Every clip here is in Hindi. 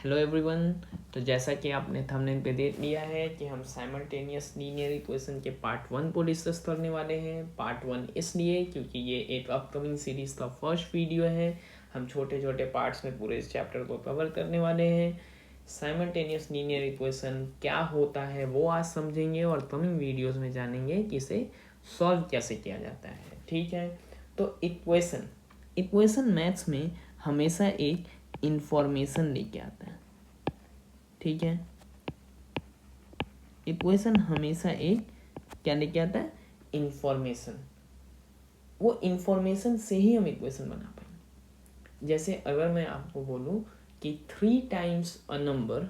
Hello everyone. तो जैसा कि आपने थंबनेल पे देख लिया है कि हम साइमल्टेनियस लीनियर इक्वेशन के पार्ट 1 को डिस्कस करने वाले हैं। पार्ट 1 इसलिए क्योंकि ये एक अपकमिंग सीरीज़ का फर्स्ट वीडियो है। हम छोटे छोटे पार्ट्स में पूरे इस चैप्टर को कवर करने वाले हैं। साइमल्टेनियस लीनियर इक्वेशन क्या होता है वो आज समझेंगे और कमिंग वीडियोज़ में जानेंगे कि इसे सॉल्व कैसे किया जाता है। ठीक है, तो इक्वेशन मैथ्स में हमेशा एक इंफॉर्मेशन लेके आता है। ठीक है, इक्वेशन हमेशा एक क्या लेके आता है? इंफॉर्मेशन। वो इंफॉर्मेशन से ही हम इक्वेशन बना पाएंगे। जैसे अगर मैं आपको बोलूं कि 3 times a number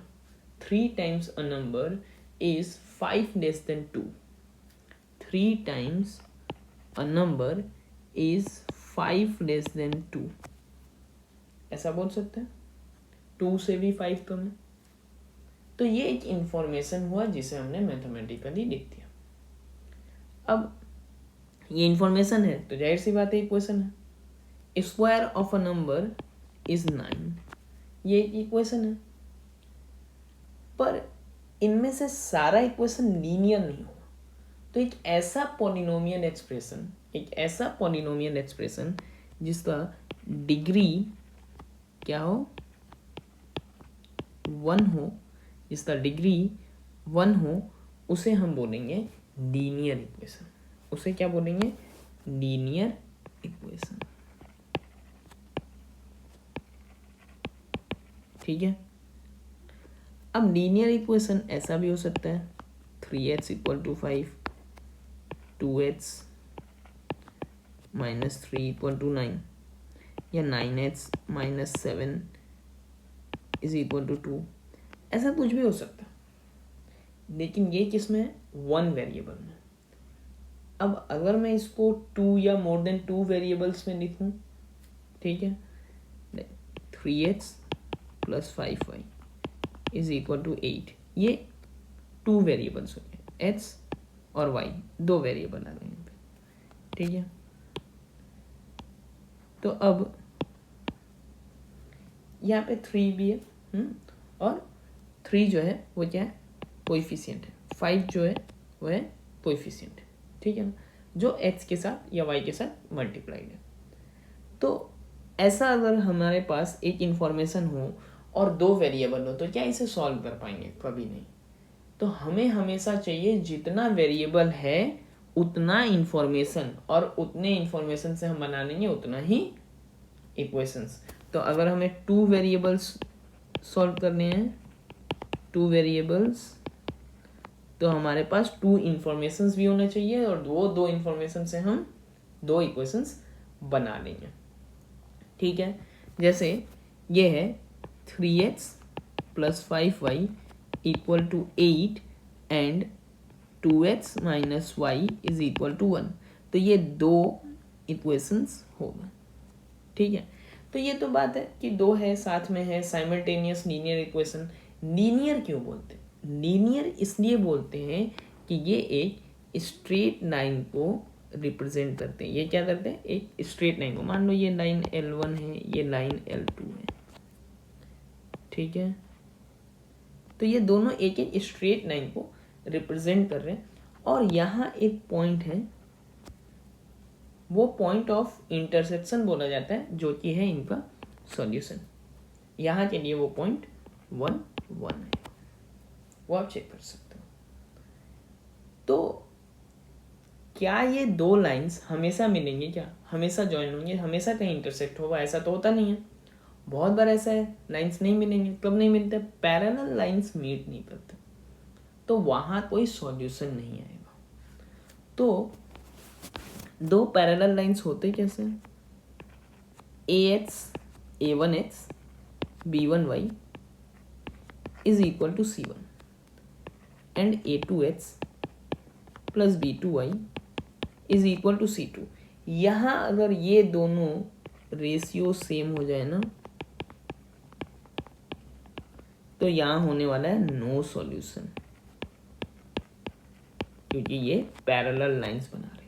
is 5 less than 2। 3 times a number is 5 less than 2, ऐसा बोल सकते हैं। 2 से भी 5 कम है, तो ये एक इंफॉर्मेशन हुआ जिसे हमने मैथमेटिकली लिख दिया। अब ये इंफॉर्मेशन है तो जाहिर सी बात है इक्वेशन है। Square of a number is 9, ये एक इक्वेशन है। पर इनमें से सारा इक्वेशन लीनियर नहीं होगा। तो एक ऐसा पॉलिनोमियल एक्सप्रेशन जिसका डिग्री क्या हो? 1 हो, जिसका डिग्री 1 हो, उसे हम बोलेंगे लीनियर इक्वेशन। उसे क्या बोलेंगे? Linear equation. ठीक है, अब लीनियर इक्वेशन ऐसा भी हो सकता है 3x = 5, 2x - 3 = 9, या 9x - 7 = 2। ऐसा कुछ भी हो सकता है, लेकिन ये किस में है? 1 वेरिएबल में। अब अगर मैं इसको 2 या मोर देन 2 वेरिएबल्स में लिखूं, ठीक है, 3x + 5y = 8, ये 2 वेरिएबल्स हो गए, x और y 2 वेरिएबल आ गए यहाँ पे। ठीक है, तो अब यहाँ पे 3 भी है, और 3 जो है वो क्या है? कोएफिशिएंट है। 5 जो है वो है कोएफिशिएंट है। ठीक है ना, जो x के साथ या y के साथ मल्टीप्लाइड है। तो ऐसा अगर हमारे पास एक इंफॉर्मेशन हो और 2 वेरिएबल हो तो क्या इसे सॉल्व कर पाएंगे? कभी नहीं। तो हमें हमेशा चाहिए जितना वेरिएबल है उतना इंफॉर्मेशन, और उतने इंफॉर्मेशन से हम बना लेंगे उतना ही इक्वेशंस। तो अगर हमें 2 वेरिएबल्स सॉल्व करने हैं, 2 वेरिएबल्स, तो हमारे पास 2 इंफॉर्मेशंस भी होना चाहिए, और वो 2 इंफॉर्मेशन से हम 2 इक्वेशंस बना लेंगे। ठीक है, जैसे ये है 3x + 5y = 8 and 2x - y = 1। तो ये 2 इक्वेशंस होगा। ठीक है, तो ये तो बात है कि 2 है, साथ में है साइमल्टेनियस लीनियर इक्वेशन। लीनियर क्यों बोलते हैं? लीनियर इसलिए बोलते हैं कि ये एक स्ट्रेट लाइन को रिप्रेजेंट करते हैं। ये क्या करते हैं? एक स्ट्रेट लाइन को, मान लो ये लाइन L1 है, ये लाइन L2 है। ठीक है, तो ये दोनों एक एक स्ट्रेट लाइन को रिप्रेजेंट कर रहे हैं, और यहाँ एक पॉइंट है, वो पॉइंट ऑफ इंटरसेक्शन बोला जाता है, जो कि है इनका सॉल्यूशन। यहाँ के लिए वो पॉइंट 1, 1 है, वो आप चेक कर सकते हो। तो क्या ये 2 लाइंस हमेशा मिलेंगे? क्या हमेशा ज्वाइन होंगे? हमेशा कहीं इंटरसेक्ट होगा? ऐसा तो होता नहीं है। बहुत बार ऐसा है लाइंस नहीं मिलेंगे। कब नहीं मिलते? पैरेलल लाइंस मीट नहीं करते, तो वहां कोई सॉल्यूशन नहीं आएगा। तो 2 पैरेलल लाइंस होते कैसे? a1x b1y = c1 and a2x + b2y = c2। यहाँ अगर ये दोनों रेशियो सेम हो जाए ना, तो यहाँ होने वाला है नो सॉल्यूशन, क्योंकि ये पैरेलल लाइंस बना रहे।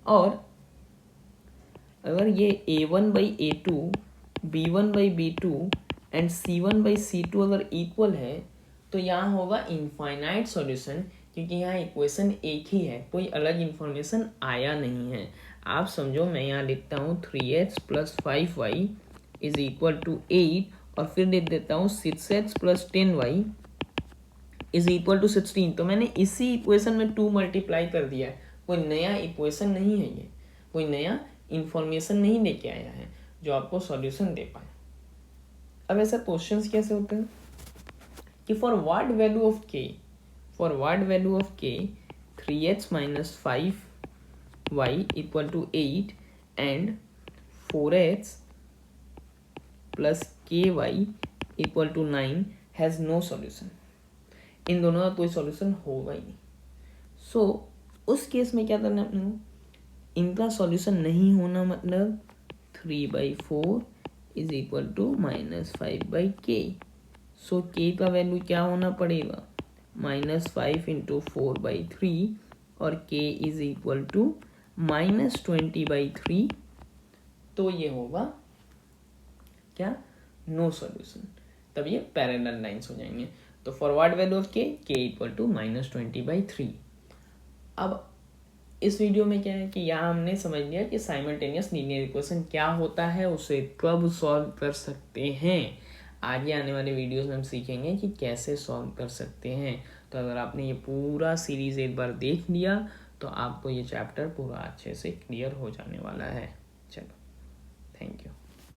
और अगर ये a1/a2 b1/b2 एंड C1/C2 अगर इक्वल है तो यहाँ होगा इनफाइनाइट सॉल्यूशन, क्योंकि यहाँ इक्वेशन एक ही है, कोई अलग इन्फॉर्मेशन आया नहीं है। आप समझो, मैं यहाँ लिखता हूँ 3x + 5y is equal to 8 और फिर लिख देता हूँ 6x + 10y is equal to 16। तो मैंने इसी इक्वेशन में 2 मल्टीप्लाई कर दिया है, कोई नया इक्वेशन नहीं है, ये कोई नया इन्फॉर्मेशन नहीं लेके आया है जो आपको सॉल्यूशन दे पाए। अब ऐसा क्वेश्चंस कैसे होते हैं कि for what value of k 3x - 5y equal to 8 and 4x + ky equal to 9 has no solution. इन दोनों का कोई सॉल्यूशन होगा ही नहीं। सो उस केस में क्या करना है अपने को, इनका सॉल्यूशन नहीं होना मतलब 3/4 is equal to -5/k। So k का वैल्यू क्या होना पड़ेगा, -5 × 4/3 और k इज इक्वल टू -20/3। तो ये होगा क्या, नो सॉल्यूशन। तब ये पैरेलल लाइंस हो जाएंगे। तो for what value of k equal to -20/3। अब इस वीडियो में क्या है कि यहाँ हमने समझ लिया कि साइमल्टेनियस लीनियर इक्वेशन क्या होता है, उसे कब सॉल्व कर सकते हैं। आगे आने वाले वीडियोस में हम सीखेंगे कि कैसे सॉल्व कर सकते हैं। तो अगर आपने ये पूरा सीरीज एक बार देख लिया तो आपको ये चैप्टर पूरा अच्छे से क्लियर हो जाने वाला है। चलो, थैंक यू।